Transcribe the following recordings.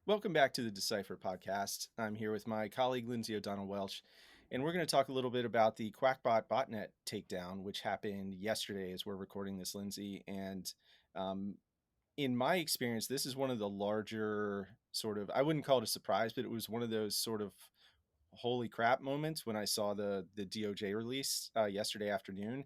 Welcome back to the Decipher podcast. I'm here with my colleague Lindsey O'Donnell Welch, and we're going to talk a little bit about the Qakbot botnet takedown, which happened yesterday as we're recording this, Lindsey. And um, in my experience, this is one of the larger I wouldn't call it a surprise, but it was one of those sort of holy crap moments when I saw the DOJ release yesterday afternoon.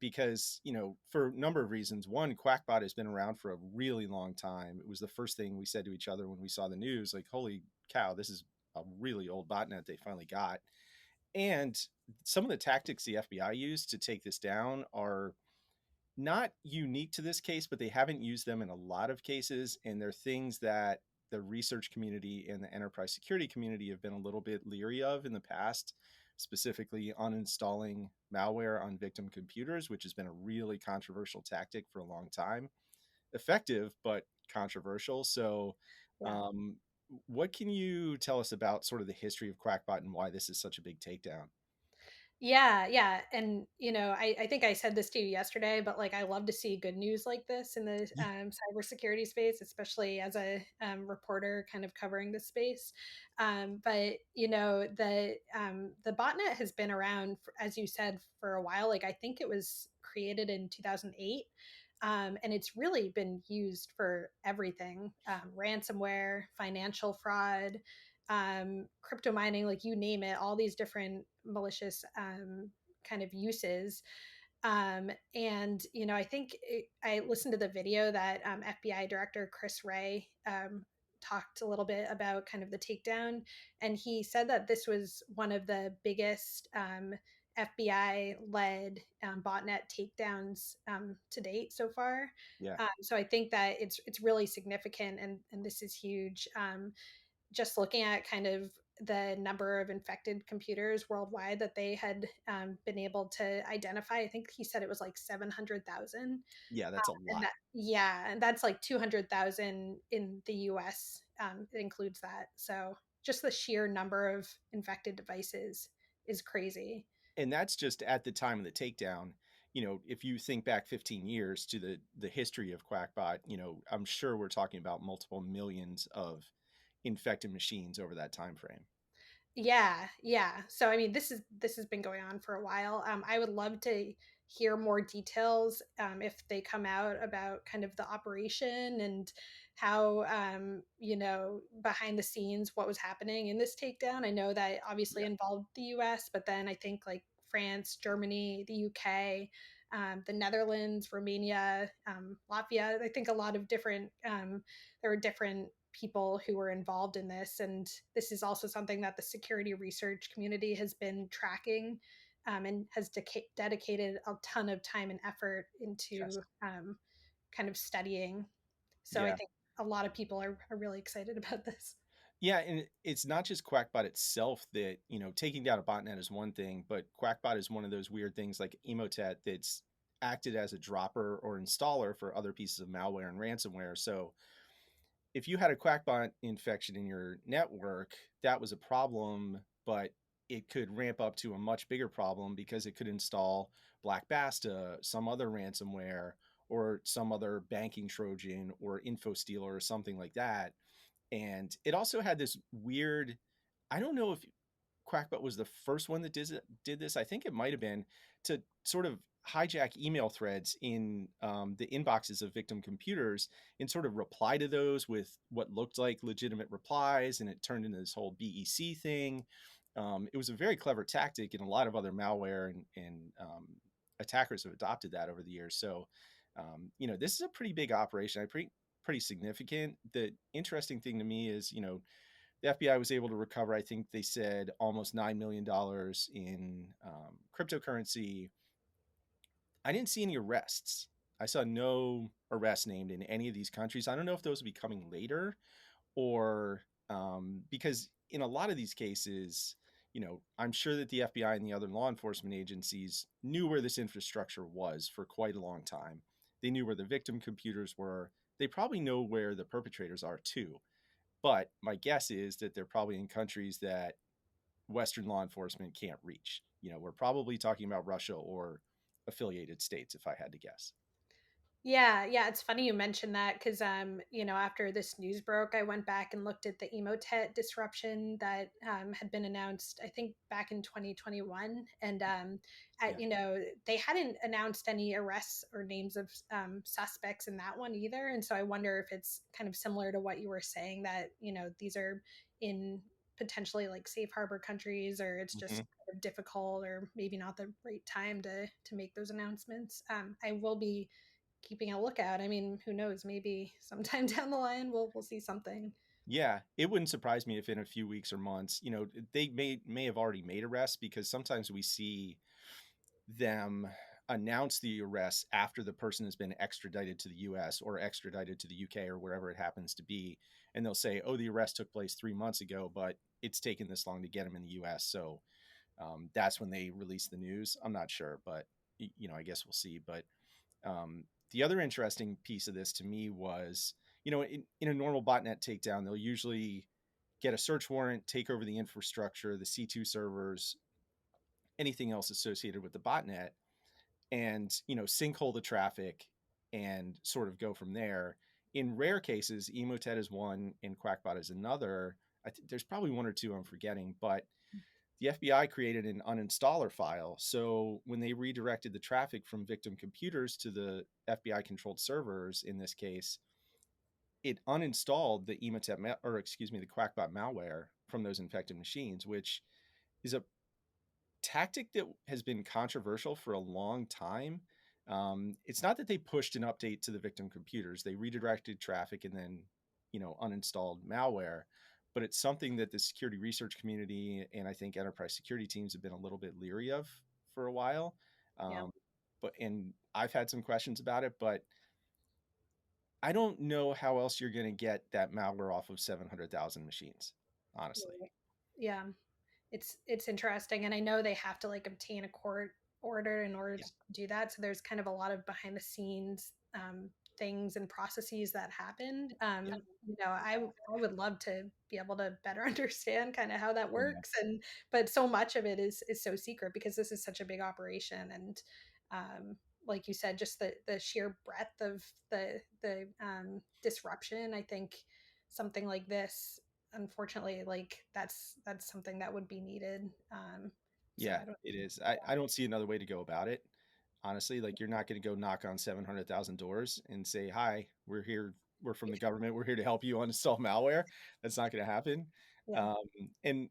Because for a number of reasons. One, Quackbot has been around for a really long time. It was the first thing we said to each other when we saw the news, like, holy cow, this is a really old botnet they finally got. And some of the tactics the FBI used to take this down are not unique to this case, but they haven't used them in a lot of cases, and they're things that the research community and the enterprise security community have been a little bit leery of in the past, specifically uninstalling malware on victim computers, which has been a really controversial tactic for a long time. Effective, but controversial. So, Yeah. um, what can you tell us about sort of the history of Quackbot and why this is such a big takedown? Yeah, yeah. And I think I said this to you yesterday, but like I love to see good news like this in the Yeah, cybersecurity space, especially as a reporter kind of covering this space. But the botnet has been around, as you said, for a while. Like I think it was created in 2008. And it's really been used for everything: ransomware, financial fraud, crypto mining, like you name it, all these different malicious kind of uses. And I think I listened to the video that FBI Director Chris Wray talked a little bit about kind of the takedown. And he said that this was one of the biggest FBI led botnet takedowns to date so far. yeah, So I think that it's really significant, and this is huge. Just looking at kind of the number of infected computers worldwide that they had been able to identify. I think he said it was like 700,000. yeah. That's a And lot. that, yeah, and that's like 200,000 in the US. It includes that. So just the sheer number of infected devices is crazy. And that's just at the time of the takedown. If you think back 15 years to the history of Quackbot, I'm sure we're talking about multiple millions of infected machines over that time frame. Yeah, yeah. So I mean, this has been going on for a while. I would love to hear more details if they come out about kind of the operation and how behind the scenes what was happening in this takedown. I know that obviously Yeah, involved the U.S., but then I think like France, Germany, the U.K., the Netherlands, Romania, Latvia. I think a lot of different there were different people who were involved in this. And this is also something that the security research community has been tracking and has dedicated a ton of time and effort yes, into kind of studying. So I yeah, think a lot of people are really excited about this. yeah. And it's not just Quackbot itself that taking down a botnet is one thing, but Quackbot is one of those weird things like Emotet that's acted as a dropper or installer for other pieces of malware and ransomware. So if you had a Quackbot infection in your network, that was a problem, but it could ramp up to a much bigger problem because it could install Black Basta, some other ransomware, or some other banking Trojan or info stealer or something like that. And it also had this weird, I don't know if Quackbot was the first one that did this. I think it might have been to sort of hijack email threads in the inboxes of victim computers and sort of reply to those with what looked like legitimate replies. And it turned into this whole BEC thing. It was a very clever tactic, and a lot of other malware and attackers have adopted that over the years. So, this is a pretty big operation. Pretty significant. The interesting thing to me is, the FBI was able to recover, I think they said, almost $9 million in cryptocurrency. I didn't see any arrests. I saw no arrests named in any of these countries. I don't know if those will be coming later or because in a lot of these cases, I'm sure that the FBI and the other law enforcement agencies knew where this infrastructure was for quite a long time. They knew where the victim computers were. They probably know where the perpetrators are too. But my guess is that they're probably in countries that Western law enforcement can't reach. We're probably talking about Russia or affiliated states, if I had to guess. Yeah, it's funny you mentioned that because, after this news broke, I went back and looked at the Emotet disruption that had been announced, I think, back in 2021, and Yeah. they hadn't announced any arrests or names of suspects in that one either, and so I wonder if it's kind of similar to what you were saying that these are in potentially like safe harbor countries, or it's just Mhm. kind of difficult, or maybe not the right time to make those announcements. I will be keeping a lookout. I mean, who knows? Maybe sometime down the line we'll see something. Yeah, it wouldn't surprise me if in a few weeks or months, they may have already made arrests because sometimes we see them announce the arrest after the person has been extradited to the US or extradited to the UK or wherever it happens to be. And they'll say, oh, the arrest took place 3 months ago, but it's taken this long to get him in the US. So that's when they release the news. I'm not sure, but I guess we'll see. But the other interesting piece of this to me was, in a normal botnet takedown, they'll usually get a search warrant, take over the infrastructure, the C2 servers, anything else associated with the botnet, and sinkhole the traffic and sort of go from there. In rare cases, Emotet is one and Quackbot is another. There's probably one or two I'm forgetting, but the FBI created an uninstaller file. So when they redirected the traffic from victim computers to the FBI controlled servers, in this case, it uninstalled the or excuse me, the Quackbot malware from those infected machines, which is a tactic that has been controversial for a long time. It's not that they pushed an update to the victim computers; they redirected traffic and then, uninstalled malware. But it's something that the security research community and I think enterprise security teams have been a little bit leery of for a while. Yeah. Um, and I've had some questions about it, but I don't know how else you're going to get that malware off of 700,000 machines, honestly. Right. Yeah. It's interesting, and I know they have to like obtain a court order in order Yeah, to do that. So there's kind of a lot of behind the scenes things and processes that happen. yeah, I would love to be able to better understand kind of how that yeah, works, and but so much of it is so secret because this is such a big operation, and um, like you said, just the sheer breadth of the disruption. I think something like this, unfortunately, like that's something that would be needed. So yeah. I don't. It is. I don't see another way to go about it. Honestly, like you're not going to go knock on 700,000 doors and say, "Hi, we're here. We're from the government. We're here to help you uninstall malware." That's not going to happen. Yeah, Um, and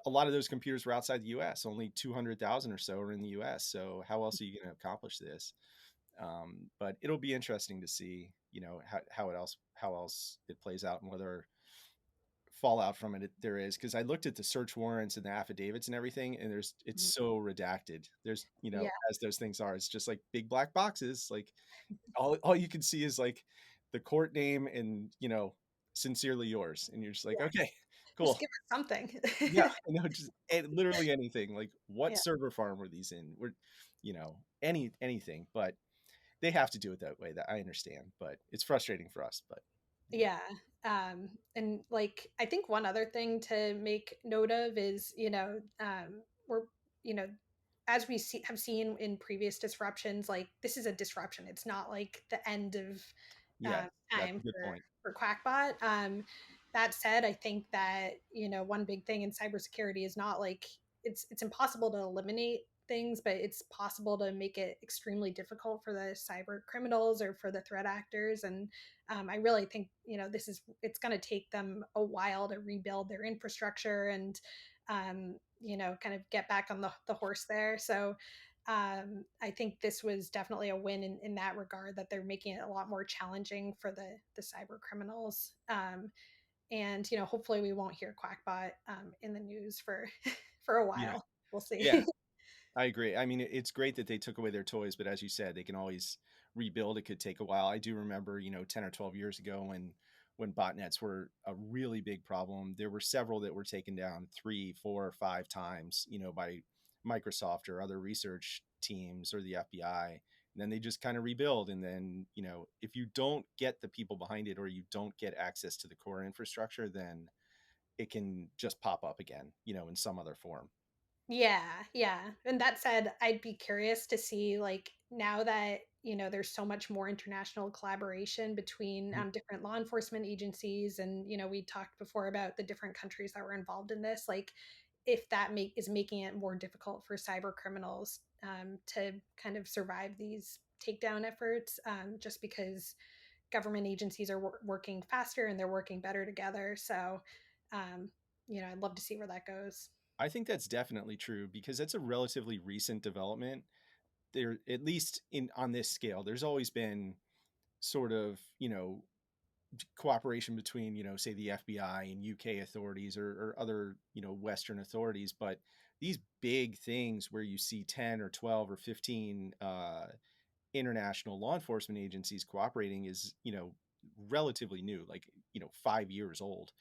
a lot of those computers were outside the U.S. Only 200,000 or so are in the U.S. So how else are you going to accomplish this? But it'll be interesting to see, how else it plays out and whether fallout from it there is, because I looked at the search warrants and the affidavits and everything, and it's mhm. so redacted. There's, Yeah, as those things are, it's just like big black boxes. Like all you can see is like the court name and sincerely yours, and you're just like, yeah. okay, Just cool. give us something. Yeah, just literally anything. Like what Yeah. server farm were these in? Anything, but they have to do it that way. That I understand, but it's frustrating for us. But Yeah. And like, I think one other thing to make note of is, we're, you know, as have seen in previous disruptions, like this is a disruption. It's not like the end of yeah, that's a time good point. for Quackbot. That said, I think that one big thing in cybersecurity is not like it's impossible to eliminate things, but it's possible to make it extremely difficult for the cyber criminals or for the threat actors. And I really think it's going to take them a while to rebuild their infrastructure and kind of get back on the horse there. So I think this was definitely a win in that regard, that they're making it a lot more challenging for the cyber criminals. And hopefully we won't hear Quackbot in the news for for a Yeah, while. We'll yeah. see. I agree. I mean, it's great that they took away their toys, but as you said, they can always rebuild. It could take a while. I do remember, 10 or 12 years ago when botnets were a really big problem. There were several that were taken down 3, 4, 5 times, by Microsoft or other research teams or the FBI. And then they just kind of rebuild. And then, if you don't get the people behind it or you don't get access to the core infrastructure, then it can just pop up again, in some other form. Yeah, yeah. And that said, I'd be curious to see, like, now that there's so much more international collaboration between Mhm. different law enforcement agencies. And, we talked before about the different countries that were involved in this. Like, if that is making it more difficult for cyber criminals to kind of survive these takedown efforts, just because government agencies are working faster and they're working better together. So, um, I'd love to see where that goes. I think that's definitely true because that's a relatively recent development. There, at least in on this scale, there's always been sort of, cooperation between, say the FBI and UK authorities or other, Western authorities. But these big things where you see 10 or 12 or 15 international law enforcement agencies cooperating is, relatively new, like, 5 years old.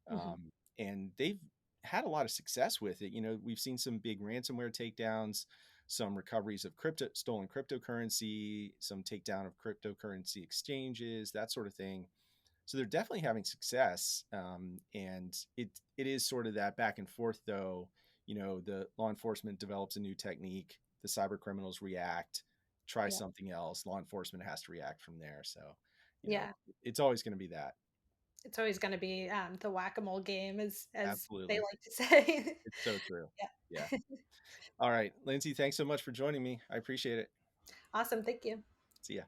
Hmm. And they've had a lot of success with it. We've seen some big ransomware takedowns, some recoveries of stolen cryptocurrency, some takedown of cryptocurrency exchanges, that sort of thing. So they're definitely having success, and it is sort of that back and forth, though. The law enforcement develops a new technique, the cyber criminals react, try Yeah. something else, law enforcement has to react from there. So, Yeah. it's always going to be that. It's always going to be the whack-a-mole game, as they Absolutely, like to say. it's so true. Yeah. Yeah. All right, Lindsay, thanks so much for joining me. I appreciate it. Awesome. Thank you. See ya.